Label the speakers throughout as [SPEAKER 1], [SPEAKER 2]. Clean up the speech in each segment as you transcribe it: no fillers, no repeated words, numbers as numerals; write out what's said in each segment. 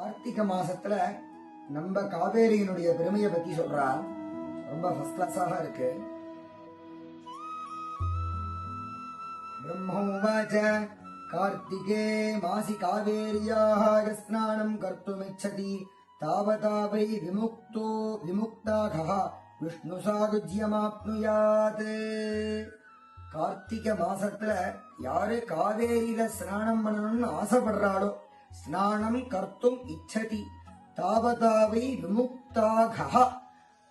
[SPEAKER 1] கார்த்திகை மாசத்துல நம்ம காவேரியினுடைய பெருமையை பத்தி சொல்றா. ரொம்ப ஃபர்ஸ்ட் கிளாஸாக இருக்கு. பிரம்மோவாச்ச கார்த்திகே மாசி காவேரியாः ஸ்நானம் கர்த்துமிच्छति தாவதா வை விமுக்தாகः விஷ்ணு சாகுஜ்யமாப்னுயாத். கார்த்திகை மாசத்துல யாரு காவேரியில ஸ்நானம் பண்ணணும்னு ஆசைப்படுறாளோ, ஸ்நானம் கர்த்தும் இச்சதி தாவதாவை விமுக்தாக,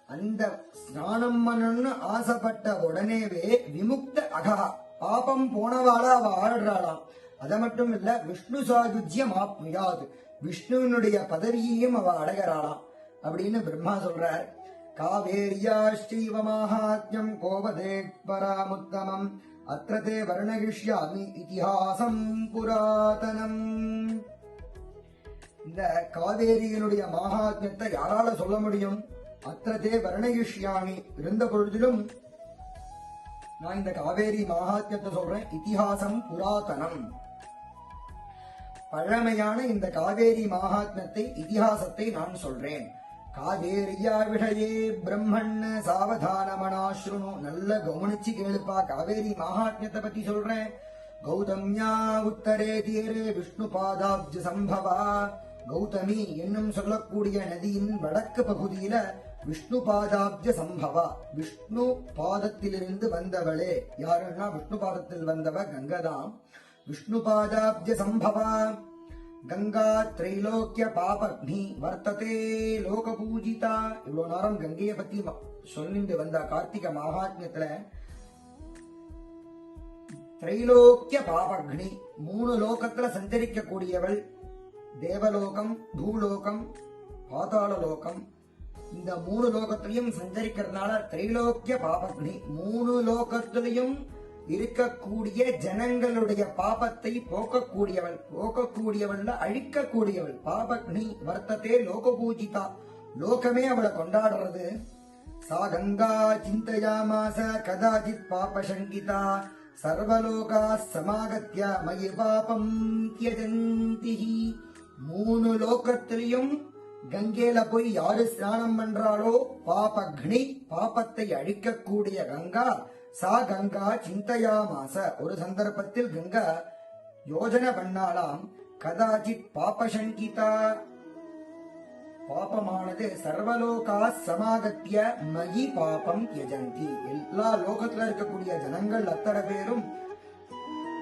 [SPEAKER 1] அந்த ஸ்நானம் பண்ணணும்னு ஆசைப்பட்ட உடனேவே விமுக்த அகா, பாபம் போனவாளா அவ ஆடுறாளாம். அது மட்டும் இல்ல, விஷ்ணு சாகுஜ்யம் ஆப்னுயாது, விஷ்ணுவினுடைய பதவியையும் அவ அடைகிறாளாம் அப்படின்னு பிரம்மா சொல்றார். காவேரியாஷ்டீவ மாஹாத்யம் கோவதே பராமுத்தமம் அத்ரதே வர்ணயிஷ்யாமி இதிஹாசம் புராதனம். இந்த காவேரியினுடைய மகாத்மியத்தை யாரால சொல்ல முடியும்? அத்ரதே வர்ணயிஷ்யாமி, இருந்த பொழுதிலும் நான் இந்த காவேரி மகாத்மியத்தை சொல்றேன். இதிஹாசம் புராதனம், பழமையான இந்த காவேரி மகாத்மியத்தை, இதிகாசத்தை நான் சொல்றேன். காவேரியா விஷயே பிரம்மன் சாவதானமனாஸ்ருணு, நல்ல கவனிச்சு கேளுப்பா, காவேரி மகாத்மியத்தை பத்தி சொல்றேன். கௌதம்யா உத்தரே தீரே விஷ்ணு பாதாப்ஜ சம்பவா, கௌதமி என்னும் சொல்லக்கூடிய நதியின் வடக்கு பகுதியில விஷ்ணு பாதாப்ஜ சம்பவா, விஷ்ணு பாதத்திலிருந்து வந்தவளே. யாருன்னா விஷ்ணு பாதத்தில் வந்தவ கங்கதாம். விஷ்ணு பாதாப்ஜ சம்பவா கங்கா திரைலோக்கிய பாபக்னி வர்த்ததே லோக பூஜிதா. இவ்வளவு நேரம் கங்கையை பத்தி சொல்லிட்டு வந்த கார்த்திகை மகாத்மியத்துல திரைலோக்கிய பாபக்னி, 3 லோகத்துல சஞ்சரிக்க கூடியவள். தேவலோகம், பூலோகம், பாதாள லோகம். இந்த 3 லோகத்திலையும் சஞ்சரிக்கிறதுனால திரைலோக்கிய பாபக்னி, 3 லோகத்திலையும் இருக்கக்கூடிய ஜனங்களுடைய பாபத்தை போக்கக்கூடியவள், அழிக்கக்கூடியவள். பாபக்னி வர்த்ததே லோக பூஜிதா, லோகமே அவளை கொண்டாடுறது. சா கங்கா சிந்தயாமாச கதாச்சித் பாபசங்கிதா சர்வலோகா சமாகத்ய மயி பாபம் த்யஜந்தி. 3 லோகத்திலையும் கங்கையில போய் யாரு ஸ்நானம் பண்றாளோ, பாபக்னி, பாபத்தை அழிக்கக்கூடிய கங்கா. சா கங்கா சிந்தயாமாச, ஒரு சந்தர்ப்பத்தில் கங்கா யோஜனை பண்ணாலாம். கதாச்சித் பாபசங்கிதா, பாபமானது சர்வலோகா சமாகத்திய மயி பாபம் யஜந்தி, எல்லா லோகத்துல இருக்கக்கூடிய ஜனங்கள் அத்தனை பேரும்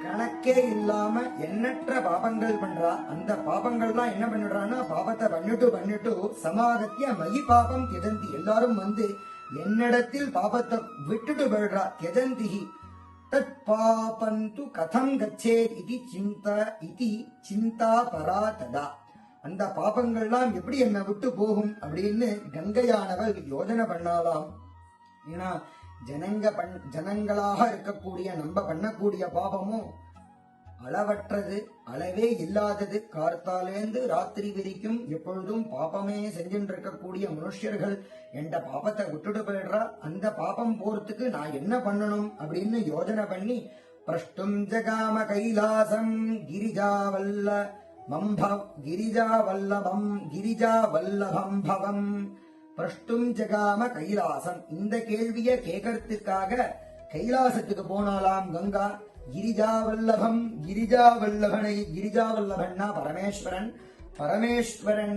[SPEAKER 1] கணக்கே இல்லாம எண்ணற்ற பாபங்கள் பண்றா. அந்த பாபங்கள்லாம் என்ன பண்ணிடுறான்னா, பாபத்தை பண்ணிட்டு சமாகத்திய மயி பாபம் யஜந்தி, எல்லாரும் வந்து என்னிடத்தில் பாபத்தை விட்டுட்டு போயிடுறா. யஜந்திஹி தத் பாபந்து கதம் கச்சேத் இதி சிந்தா பரா ததா, அந்த பாபங்கள்லாம் எப்படி என்ன விட்டு போகும் அப்படின்னு கங்கையானவள் யோஜனை பண்ணாலாம். ஏன்னா ஜனங்களாக இருக்கக்கூடிய நம்ம பண்ணக்கூடிய பாபமும் அளவற்றது, அளவே இல்லாதது. கார்த்தாலேந்து ராத்திரி வரைக்கும் எப்பொழுதும் பாபமே செஞ்சுட்டு இருக்கக்கூடிய மனுஷர்கள் என்ற பாபத்தை விட்டுட்டு போயிடுறா. அந்த பாபம் போறதுக்கு நான் என்ன பண்ணணும் அப்படின்னு யோஜனை பண்ணி பிரஷ்டும் ஜகாம கைலாசம் கிரிஜாவல்லபம் பவம். பிரஷ்டும் ஜகாம கைலாசம், இந்த கேள்வியை கேட்கறதுக்காக கைலாசத்துக்கு போனாலாம் கங்கா. கிரிஜாவல்லபம், கிரிஜாவல்லபன்னா பரமேஸ்வரன். பரமேஸ்வரன்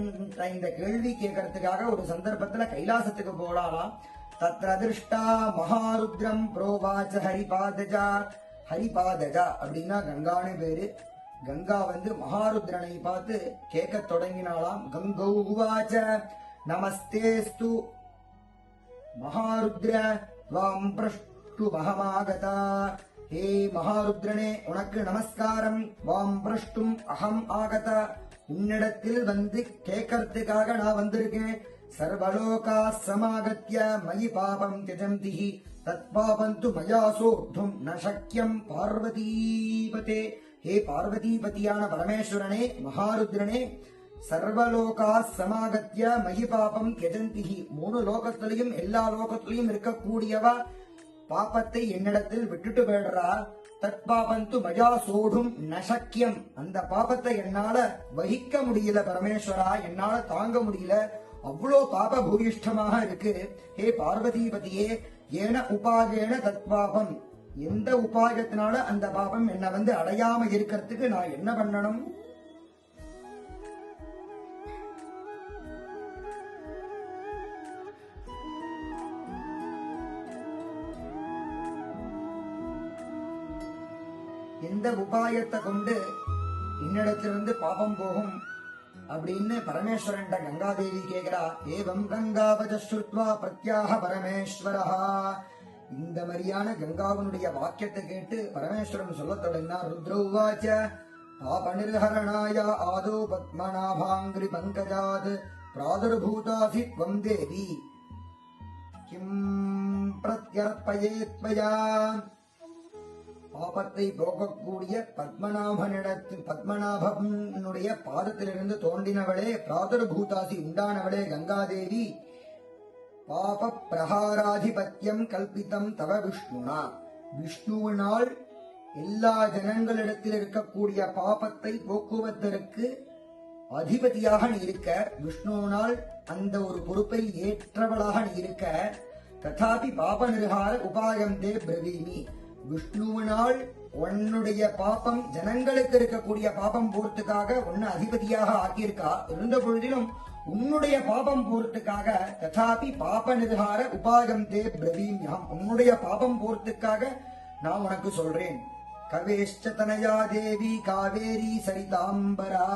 [SPEAKER 1] இந்த கேள்வி கேட்கறதுக்காக ஒரு சந்தர்ப்பத்துல கைலாசத்துக்கு போனாலாம். தத்ர திருஷ்டா மகாருத்ரம் புரோவாச்ச ஹரிபாதஜா. ஹரிபாதஜா அப்படின்னா கங்கான்னு பேரு. கங்கா வந்து மகாருத்ரனை பார்த்து கேட்க தொடங்கினாலாம். கங்கௌ உவாச்ச நமஸ்தேஸ்து மகாருத்ர வாம் பிரஷ்டு மகமாகதா. ஹே மகாருத்ரனே, உனக்கு நமஸ்காரம். வாம் பிரஷ்டும் அகம் ஆகத, உன்னிடத்தில் வந்து கேட்கறதுக்காக நான் வந்திருக்கேன். சர்வலோகா சமாகத்ய மயி பாபம் தியஜந்திஹி தத் பாபந்து மயா சோத்தும் ந சக்யம் பார்வதீபதே. ஹே பார்வதிபதியான பரமேஸ்வரனே, மகாருத்ரனே, சர்வலோகா சமாகத்ய மயி பாபம் தியஜந்திஹி, 3 லோகத்திலையும் எல்லா லோகத்திலையும் இருக்கக்கூடியவா பாப்பத்தை என்னிடத்தில் விட்டுட்டு போயிடுறா. தத் பாபந்து மஜா சோடும் நசக்கியம், அந்த பாபத்தை என்னால வகிக்க முடியல பரமேஸ்வரா, என்னால தாங்க முடியல, அவ்வளோ பாப பூயிஷ்டமாக இருக்கு. ஹே பார்வதிபதியே, ஏன உபாயேன தத் பாபம், எந்த உபாயத்தினால அந்த பாபம் என்ன அடையாம இருக்கிறதுக்கு நான் என்ன பண்ணணும்? எந்த உபாயத்தை கொண்டு என்னிடத்திலிருந்து பாபம் போகும் அப்படின்னு பரமேஸ்வரன் கங்காதேவி கேக்குறா. ஏவம் கங்காவஜஸ்ருத்வா பிரத்யாக பரமேஸ்வரா, இந்த மாதிரியான கங்காவனுடைய வாக்கியத்தை கேட்டு பரமேஸ்வரன் சொல்ல தொடங்கினார். ருத்ரௌவாச்ச பாபநிர்ஹரணாய ஆதோ பத்மநாபாங்கிரி பங்கஜாத் பிராதுர்பூதாசி த்வம் தேவி கிம் பிரத்யர்ப்பயேத்வயா, பாபத்தை போகக்கூடிய பத்மநாபனுடைய பாதத்திலிருந்து தோன்றினவளே, பிராதுர்பூதாசி உண்டானவளே கங்காதேவி, பாப பிரஹாராதிபத்தியம் கல்பித்தம் தவ விஷ்ணுனா, விஷ்ணுவினால் எல்லா ஜனங்களிடத்தில் இருக்கக்கூடிய பாபத்தை போக்குவதற்கு அதிபதியாக நீ இருக்க, விஷ்ணுவினால் அந்த ஒரு பொறுப்பை ஏற்றவளாக நீ இருக்க. ததாபி பாப நிர்ஹார உபாயம் தே பிரவீமி, விஷ்ணுவினால் உன்னுடைய பாபம் ஜனங்களுக்கு இருக்கக்கூடிய பாபம் போறதுக்காக உன்னை அதிபதியாக ஆக்கியிருக்கா. இருந்த பொழுதிலும் உன்னுடைய பாபம் போறதுக்காக ததாபி பாப நிர்ஹார உபாயம் தே பிரவீம்யாம், உன்னுடைய பாபம் போறதுக்காக நான் உனக்கு சொல்றேன். கவேஷ்சதனயா தேவி காவேரி சரிதாம்பரா,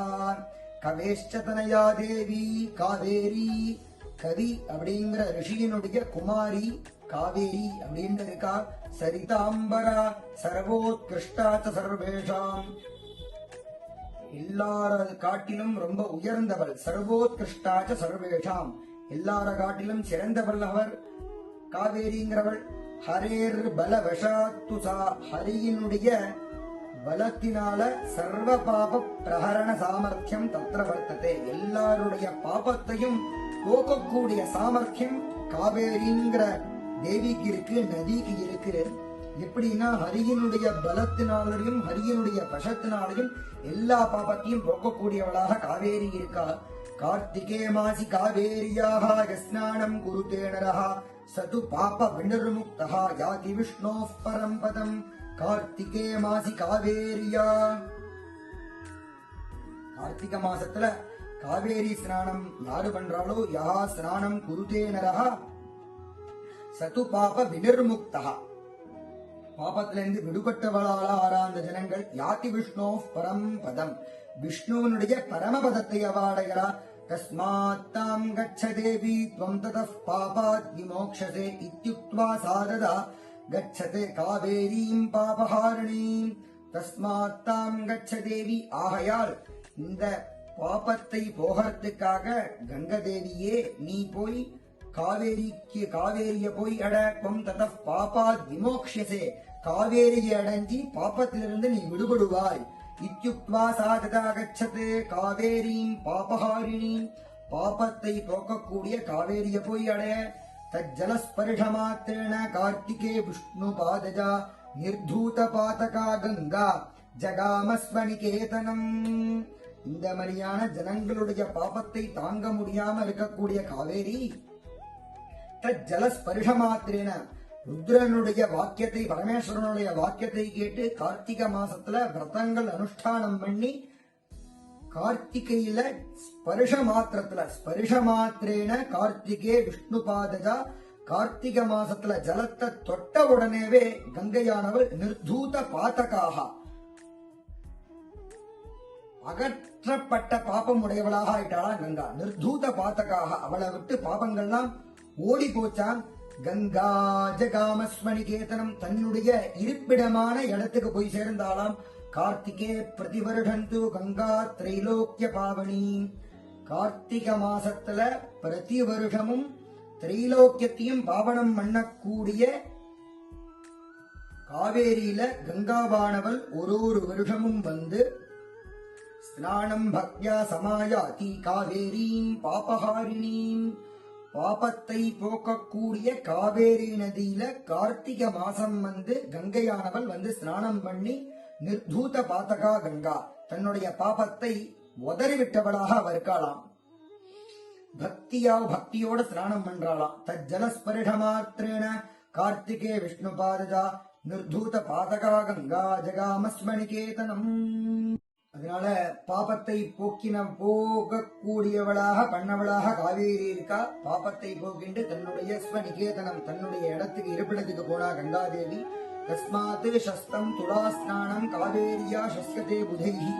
[SPEAKER 1] கவேஷ்சதனயா தேவி காவேரி, கவி அப்படிங்கிற ரிஷியினுடைய குமாரி காவேரி அப்படின்னு இருக்கா. சரிதாம்பரா சர்வோத்கிருஷ்டாச்ச சர்வேஷாம், எல்லார காட்டிலும் ரொம்ப உயர்ந்தவள். சர்வோத்கிருஷ்டாச்ச சர்வேஷாம், எல்லார காட்டிலும் சிறந்தவள் அவர் காவேரிங்கிறவள். ஹரேர் பலவசாத்துசா, ஹரியினுடைய பலத்தினால சர்வ பாப பிரஹரண சாமர்த்தியம் தத்ர வர்த்ததே, எல்லாருடைய பாபத்தையும் போக்கக்கூடிய சாமர்த்தியம் காவேரிங்கிற தேவிக்கு இருக்கு, நதிக்கு இருக்கு. எப்படின்னா ஹரியினுடைய பலத்தினாலையும் ஹரியினுடைய வசத்தினாலையும் எல்லா பாபத்தையும் போக்கக்கூடியவளாக காவேரி இருக்கா. கார்த்திகே மாசி காவேரியாக ஸ்நானம் குருதே நரஹ சது பாப விநிர்முக்தஹ யாதி விஷ்ணோஃ பரம் பதம். கார்த்திகே மாசி காவேரியா, கார்த்திக மாசத்துல காவேரி ஸ்நானம் யாரு பண்றாளோ, யா ஸ்நானம் குருதே நரஹ சது பாப விநிர்முக்தா, பாபத்திலிருந்து விடுபட்டவளால ஆராய்ந்த ஜனங்கள் யாதி விஷ்ணோ பரம் பதம், விஷ்ணுவனுடைய பரமபதத்தை அவாடைகிறா. தஸ்மாத் தாம் கச்ச தேவி த்வம் ததஃ பாபாத் விமோக்ஷசே இத்யுக்த்வா சாததா கச்சதே காவேரீம் பாபஹாரிணீம். தஸ்மாத் தாம் கச்ச தேவி, ஆகையால் இந்த பாபத்தை போகிறதுக்காக கங்கதேவியே நீ போய் காவேரிய போய் அட. த்வம் ததஃ பாபாத் விமோக்ஷசே, காவேரியை அடைஞ்சி பாப்பத்திலிருந்து நீ விடுபடுவாய். இத்யுக்த்வா சாததா கச்சதே காவேரீம் பாபஹாரிணீம், பாபத்தை போக்கக்கூடிய காவேரிய போய் அடைய. தஜ்ஜலஸ்பர்ஷ மாத்திரேண கார்த்திகே விஷ்ணு பாதஜா நிர்தூத பாதகா கங்கா ஜகாமஸ்வனிகேதனம். இந்த மாதிரியான ஜனங்களுடைய பாபத்தை தாங்க முடியாம இருக்கக்கூடிய காவேரி தஜ்ஜலஸ்பர்ஷ மாத்திரேன, ருத்ரனுடைய வாக்கியத்தை பரமேஸ்வரனுடைய வாக்கியத்தை கேட்டு கார்த்திகை மாசத்துல விரதங்கள் அனுஷ்டானம் பண்ணி கார்த்திகையில ஸ்பர்ஷ மாத்திரேன கார்த்திகே விஷ்ணு பாதஜா, கார்த்திகை மாசத்துல ஜலத்தை தொட்ட உடனேவே கங்கையானவள் நிர்தூத பாதகாக, அகற்றப்பட்ட பாபம் உடையவளாக ஆயிட்டாளா கங்கா. நிர்தூத பாதகாக, அவளை விட்டு பாபங்கள்லாம் ஓடி போச்சான். கங்கா ஜகாமஸ்மணிகேதனம், தன்னுடைய இருப்பிடமான இடத்துக்கு போய் சேர்ந்தாலாம். கார்த்திகே பிரதிவருடந்து கங்கா திரைலோக்கிய பாவனி, கார்த்திகை மாசத்துல பிரதி வருஷமும் திரைலோக்கியத்தையும் பாவனம் பண்ணக்கூடிய காவேரியில கங்காவானவள் ஒரு வருஷமும் வந்து ஸ்நானம் பக்தியா சமாயாதி காவேரீம் பாபஹாரிணீம், பாபத்தை போக்கக்கூடிய காவேரி நதியில கார்த்திகை மாசம் கங்கையானவள் ஸ்நானம் பண்ணி நிர்தூத பாத்தகா கங்கா தன்னுடைய பாபத்தை உதறிவிட்டவளாக அவ இருக்காளாம். பக்தியோட ஸ்நானம் பண்றாளாம். தஜ்ஜலஸ்பரிஷ மாத்திரேன கார்த்திகே விஷ்ணு பாதஜா நிர்தூத பாதகா கங்கா ஜகாமஸ்மணிகேதனம். அதனால பாபத்தை போகக்கூடியவளாக பண்ணவளாக காவேரி இருக்கா. பாபத்தை போக்கிண்டு தன்னுடைய ஸ்வநிகேதனம் தன்னுடைய இடத்துக்கு இருப்பிடத்துக்கு போனா கங்காதேவி. தஸ்மாத் சஸ்தம் துலாஸ்நானம் காவேரியா சஸ்யதே புதைஹி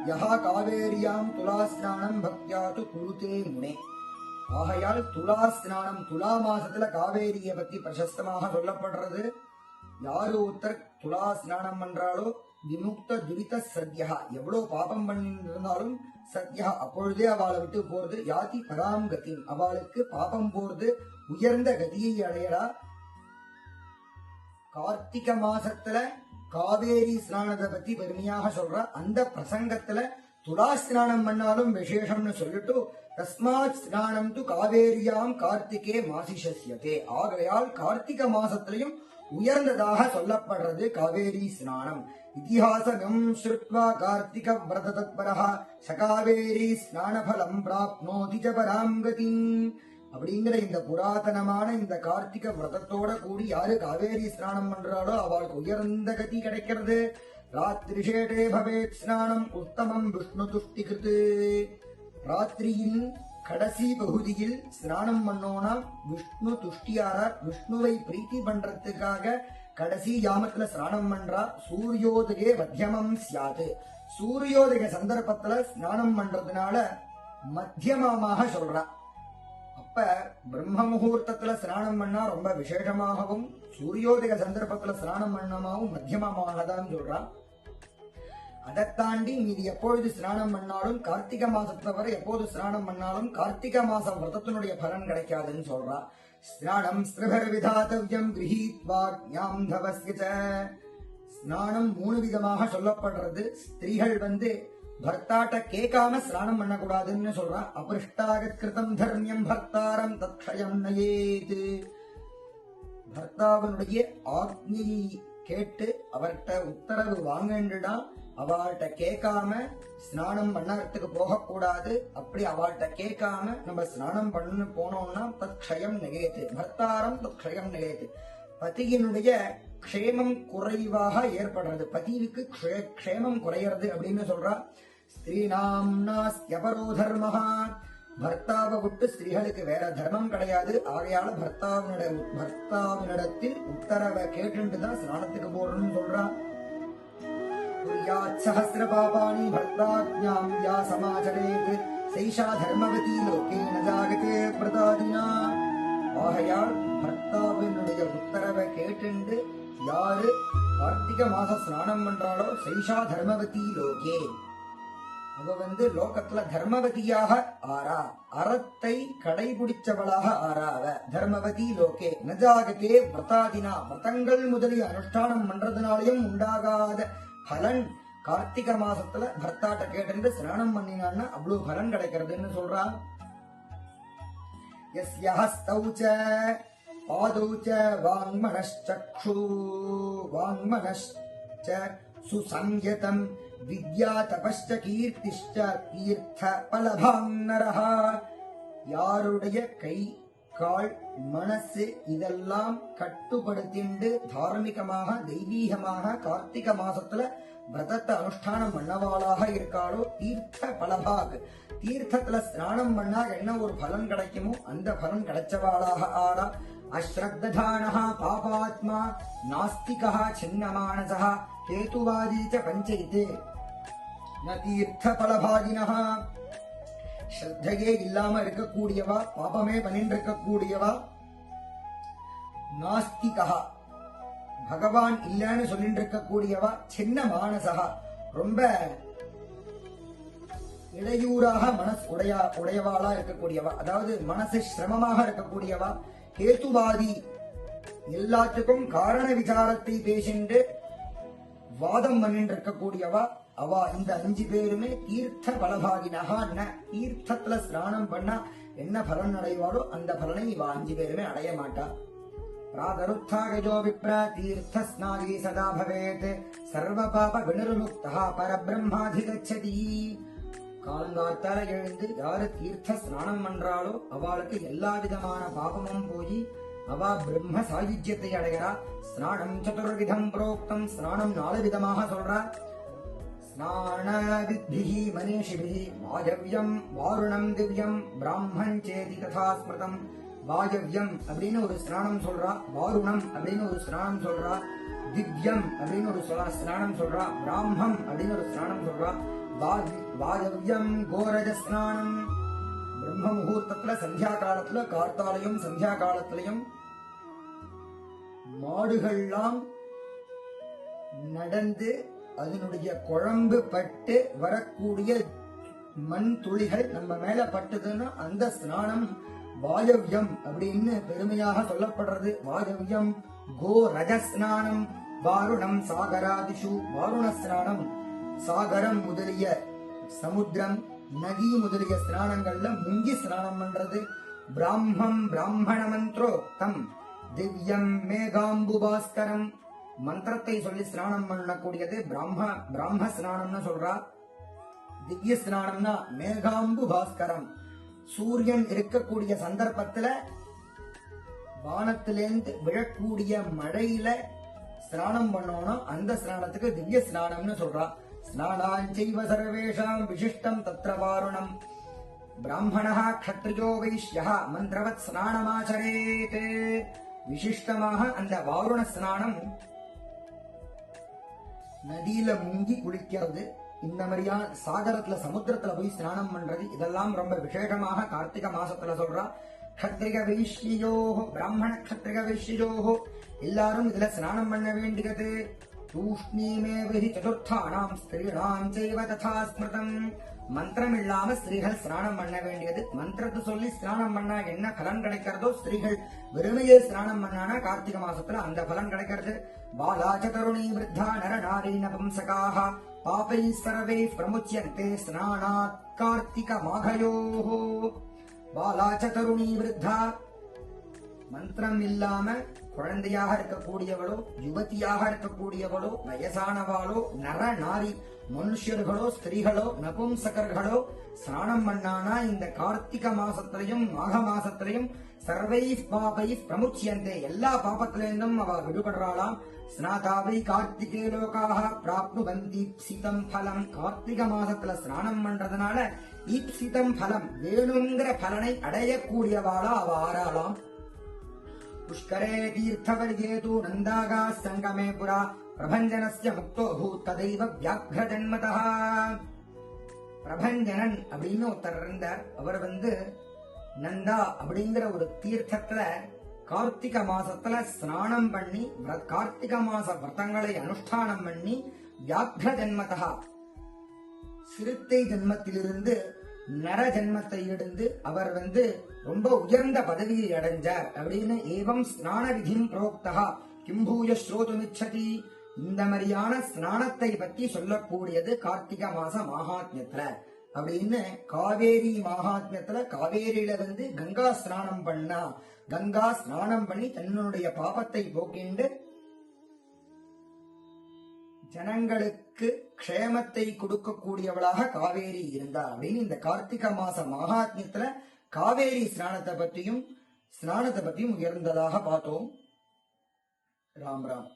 [SPEAKER 1] யஹா காவேரியாம் துலாஸ்நானம் பக்தியாது குருதே முனே. ஆகையால் துலாஸ்நானம் துலா மாசத்துல காவேரிய பத்தி பிரசஸ்தமாக சொல்லப்படுறது. யாரு ஒருத்தர் துலா ஸ்நானம் பண்றாளோ விமுக்த துரித சத்யா, எவ்வளவு பாபம் பண்ணிருந்தாலும் சத்யா அப்பொழுதே அவளை விட்டு போறது. யாதி பராம் கதி, அவளுக்கு பாபம் போறது உயர்ந்த கதியை அடையறா. கார்த்திகை மாசத்துல காவேரி ஸ்நானத்தை பத்தி பெருமையாக சொல்ற. அந்த பிரசங்கத்துல துலா ஸ்நானம் பண்ணாலும் விசேஷம்னு சொல்லிட்டு தஸ்மாத் ஸ்நானம் து காவேரியாம் கார்த்திகே மாசிஷஸ்யதே. ஆகையால் கார்த்திகை மாசத்திலையும் உயர்ந்ததாக சொல்லப்படுறது காவேரி ஸ்நானம். இதிஹாசகம் ஸ்ருத்வா கார்த்திக விரத தத்பரஹ சகாவேரி ஸ்நானபலம் பிராப்னோதி ச பராம் கதிம். அப்படிங்கிற இந்த புராதனமான இந்த கார்த்திக விரதத்தோட கூடி யாரு காவேரி ஸ்நானம் பண்றாளோ அவளுக்கு உயர்ந்த கதி கிடைக்கிறது. ராத்திரிஷேடே பவேத் ஸ்நானம் உத்தமம் விஷ்ணு துஷ்டி கிருத்து. ராத்திரியின் கடைசி பகுதியில் ஸ்நானம் பண்ணோம்னா விஷ்ணு துஷ்டியாரார். விஷ்ணுவை பிரீத்தி பண்றதுக்காக கடைசி யாமத்துல ஸ்நானம் பண்றா. சூரியோதயே மத்தியமம் சியாது. சூரியோதய சந்தர்ப்பத்துல ஸ்நானம் பண்றதுனால மத்தியமமாக சொல்றா. அப்ப பிரம்ம முகூர்த்தத்துல ஸ்நானம் பண்ணா ரொம்ப விசேஷமாகவும் சூரியோதய சந்தர்ப்பத்துல ஸ்நானம் பண்ணமாகவும் மத்தியமமாக தான் சொல்றா. அதை தாண்டி மீது எப்பொழுது ஸ்நானம் பண்ணாலும் கார்த்திகை மாசத்தை வரை எப்போது ஸ்நானம் பண்ணாலும் கார்த்திகை மாசம் விரதத்தினுடைய பலன் கிடைக்காதுன்னு சொல்றா. ஸ்நானம் ஸ்திரபர் விதாதவ்யம் கிரஹீத்வா ஞாம் தவஸ்ய. ஸ்நானம் 3 விதமாக சொல்லப்படுறது. ஸ்திரீகள் பர்த்தாட்ட கேட்காம ஸ்நானம் பண்ணக்கூடாதுன்னு சொல்றா. அபிருஷ்டாக கிருதம் தர்மியம் பர்த்தாரம் தக்ஷயம் நயேத். பர்த்தாவனுடைய ஆக்னியை கேட்டு அவர்கிட்ட உத்தரவு வாங்கண்டுடா. அவள்கிட்ட கேட்காம ஸ்நானம் பண்ணறதுக்கு போகக்கூடாது. அப்படி அவள்கிட்ட கேட்காம நம்ம ஸ்நானம் பண்ணு போனோம்னா தற்ஷயம் நிகழ்த்து. பர்த்தாரம் தற்ஷயம் நிகழ்த்து. பதியினுடைய க்ஷேமம் குறைவாக ஏற்படுறது. பதிவுக்கு க்ஷேமம் குறையிறது அப்படின்னு சொல்றா. ஸ்திரீனாம் நாஸ்த்யபரோ தர்மஹா. பர்த்தாவை விட்டு ஸ்திரீகளுக்கு வேற தர்மம் கிடையாது. ஆகையால பர்த்தாவினிடத்தில் உத்தரவை கேட்டுதான் ஸ்நானத்துக்கு போறோம்னு சொல்றா. சஹஸ்ர பாபானி பர்த்தாஜ்ஞாம் யா சமாச்சரேத் சைஷா தர்மவதி லோகே ந ஜாகதே பிரதாதினா. ஆகையால் பர்த்தாவினுடைய உத்தரவை கேட்டு யாரு கார்த்திகை மாச ஸ்நானம் பண்றாளோ சைஷா தர்மவதி லோகே, அவ லோகத்துல தர்மவதியாக ஆறா. அறத்தை கடைபிடிச்சவளாக ஆறாவ. தர்மவதி லோகே நஜாகதே விரதாதினா. விரதங்கள் முதலிய அனுஷ்டானம் பண்றதுனாலையும் உண்டாகாத பலன் கார்த்திகை மாசத்துல பர்த்தாட்ட கேட்டு ஸ்நானம் பண்ணினான்னா அவ்வளவு பலன் கிடைக்கிறதுன்னு சொல்றா. யஸ்யஹஸ்தௌச்ச பாதௌச்ச வாங்மனஷ்சக்ஷு வாங்மனஷ்ச சுசம்யதம் வித்யா தபஸ்ச கீர்த்திஷ்ச தீர்த்த பலபாங் நரஹ. யாருடைய கை கால் மனசு இதெல்லாம் கட்டுப்படுத்திண்டு தார்மீகமாக தெய்வீகமாக கார்த்திகை மாசத்துல விரதத்தை அனுஷ்டானம் பண்ணவாளாக இருக்காளோ தீர்த்த பலபாக். தீர்த்தத்துல ஸ்நானம் பண்ணா என்ன ஒரு பலன் கிடைக்குமோ அந்த பலன் கிடைச்சவாளாக ஆறா. அஸ்ரத்ததானஹ பாபாத்மா நாஸ்திகஹ சின்னமானசஹ ஹேதுவாதி ச பஞ்சயிதே ந தீர்த்த பலபாகினஹ. ஸ்ரத்தையே இல்லாம இருக்கக்கூடியவா, பாபமே பண்ணிட்டு இருக்கக்கூடியவா, நாஸ்திகா பகவான் இல்லன்னு சொல்லிட்டு இருக்கக்கூடியவா, சின்ன மானசகா ரொம்ப இடையூறாக மனசு உடையவாளா இருக்கக்கூடியவா, அதாவது மனசு சிரமமாக இருக்கக்கூடியவா, ஹேதுவாதி எல்லாத்துக்கும் காரண விசாரத்தை பேசிண்டு வாதம் பண்ணிட்டு இருக்கக்கூடியவா அவா. இந்த 5 பேருமே தீர்த்த பலபாகினஹா. தீர்த்தத்துல ஸ்நானம் பண்ணா என்ன பலன் அடைவாளோ அந்த பலனை இவ 5 பேருமே அடைய மாட்டா. प्रातरुत्थागजो विप्र तीर्थस्नागी सदा भवेत् सर्वपाप विनिर्मुक्तः परब्रह्माधिगच्छति. காலங்காத்தால எழுந்து யாரு தீர்த்த ஸ்நானம் பண்றாளோ அவளுக்கு எல்லா விதமான பாபமும் போய் அவ பிரம்ம சாயுஜ்யத்தை அடைகிறா. ஸ்நானம் சதுர்விதம் புரோக்தம், ஸ்நானம் 4 விதமாக சொல்றா. ஸ்நான வித்பிஹி மனிஷிபிஹி வாயவ்யம் வாருணம் திவ்யம் பிராமண் சேதி ததா ஸ்மிருதம். வாயவ்யம் அப்படின்னு ஒரு ஸ்நானம் சொல்றா, வாருணம் அப்படின்னு ஒரு ஸ்நானம் சொல்றா, திவ்யம் அப்படின்னு ஒரு ஸ்நானம் சொல்றா, பிராமம் அப்படின்னு ஒரு ஸ்நானம் சொல்றா. வாயவ்யம் கோரஜ ஸ்நானம், பிரம்ம முகூர்த்தத்துல சந்தியா காலத்துல கார்த்தாலையும் சந்தியா காலத்திலையும் மாடுகள்லாம் நடந்து அதனுடைய குழம்பு பட்டு வரக்கூடிய மண் துளிகள் நம்ம மேல பட்டுதுன்னா அந்த ஸ்நானம் வாயவ்யம் அப்படின்னு பெருமையாக சொல்லப்படுறது. வாயவ்யம் கோ ரஜஸ்நானம், வாருணம் சாகராதிஷு, வாருண ஸ்நானம் சாகரம் முதலிய சமுத்திரம் நதி முதலிய ஸ்நானங்கள்ல முங்கி ஸ்நானம் பண்றது. பிராமம் பிராமண மந்திரோக்தம் திவ்யம் மேகாம்பு பாஸ்கரம், மந்திரத்தை சொல்லி ஸ்நானம் பண்ணக்கூடியது பிராம ஸ்நானம்னு சொல்றா. திவ்ய ஸ்நானம்னா மேகாம்பு பாஸ்கரம், சூரியன் இருக்கக்கூடிய சந்தர்ப்பத்துல வானத்திலேந்து விழக்கூடிய மழையில ஸ்நானம் பண்ணோம்னா அந்த ஸ்நானத்துக்கு திவ்ய ஸ்நானம்னு சொல்றா. ஸ்நானாஞ்சைவ சர்வேஷாம் விசிஷ்டம் தத்ர வாருணம், பிராமணः க்ஷத்ரியோ வைஷ்யः மந்திரவத் ஸ்நானமாச்சரேத். விசிஷ்டமாக அந்த வாருண ஸ்நானம் நதியில முங்கி குளிக்கிறது, இந்த மாதிரியா சாகரத்துல சமுத்திரத்துல போய் ஸ்நானம் பண்றது, இதெல்லாம் ரொம்ப விசேஷமாக கார்த்திகை மாசத்துல சொல்றா. க்ஷத்ரிய வைஷ்யோஹோ, பிராமண க்ஷத்ரிய வைஷ்யோஹோ எல்லாரும் இதுல ஸ்நானம் பண்ண வேண்டியது. தூஷ்ணீமேவஹி சதுர்த்தானாம் ஸ்திரீணாம் செய்வ ததா ஸ்மிருதம், மந்திரம் இல்லாம ஸ்திரீகள் ஸ்நானம் பண்ண வேண்டியது. மந்திரத்தை சொல்லி ஸ்நானம் பண்ணா என்ன பலன் கிடைக்கிறதோ ஸ்திரீகள் வெறுமையே ஸ்நானம் பண்ணானா கார்த்திகை மாசத்துல அந்த பலன் கிடைக்கிறது. பாலாச்ச தருணி விருத்தா நர நாரி நபும்சகாஹ பாபை சர்வை பிரமுச்யந்தே ஸ்நானாத் கார்த்திக மாகயோஹோ. பாலாச்ச தருணி விருத்தா, மந்திரம் இல்லாம குழந்தையாக இருக்கக்கூடியவளோ யுவதியாக இருக்கக்கூடியவளோ வயசானவாளோ நர நாரி மனுஷர்களோ ஸ்திரீகளோ நபும்சகர்களோ ஸ்நானம் பண்ணானா இந்த கார்த்திகை மாசத்திலையும் மாக மாசத்திலையும் சர்வை பாபை பிரமுச்சியந்தே எல்லா பாபத்திலிருந்தும் அவ விடுபடுறாளாம். ஸ்நாதாவை கார்த்திகே லோகாக பிராப்னுவந்தி ஈப்சிதம் பலம், கார்த்திகை மாசத்துல ஸ்நானம் பண்றதுனால ஈப்சிதம் பலம் வேணுங்கிற பலனை அடையக்கூடியவாளா அவ ஆறாளாம். புஷ்கரே தீர்த்தவர்யேது நந்தாகா சங்கமே புரா பிரபஞ்சனஸ்ய முக்தோ பூத் ததைவ வியாக்ர ஜன்மதா. பிரபஞ்சனன் அப்படின்னு ஒருத்தர் இருந்தார். அவர் நந்தா அப்படிங்கிற ஒரு தீர்த்தத்துல கார்த்திகை மாசத்துல ஸ்நானம் பண்ணி கார்த்திகை மாச விரதங்களை அனுஷ்டானம் பண்ணி வியாக்ர ஜன்மதா சிறுத்தை ஜென்மத்திலிருந்து நர ஜென்மத்தை எடுத்து அவர் ரொம்ப உயர்ந்த பதவியை அடைஞ்சார் அப்படின்னு. ஏவம் ஸ்நான விதிம் புரோக்தா கிம்பூய ஸ்ரோதுமிச்சதி, இந்த மாதிரியான ஸ்நானத்தை பத்தி சொல்லக்கூடியது கார்த்திகை மாச மகாத்மியத்துல அப்படின்னு. காவேரி மகாத்மியத்துல காவேரியில கங்கா ஸ்நானம் பண்ணா, கங்கா ஸ்நானம் பண்ணி தன்னுடைய பாபத்தை போக்கிண்டு ஜனங்களுக்கு க்ஷேமத்தை கொடுக்கக்கூடியவளாக காவேரி இருந்தா அப்படின்னு. இந்த கார்த்திகை மாச மகாத்மியத்துல காவேரி ஸ்நானத்தை பற்றியும் உயர்ந்ததாக பார்த்தோம். ராம் ராம்.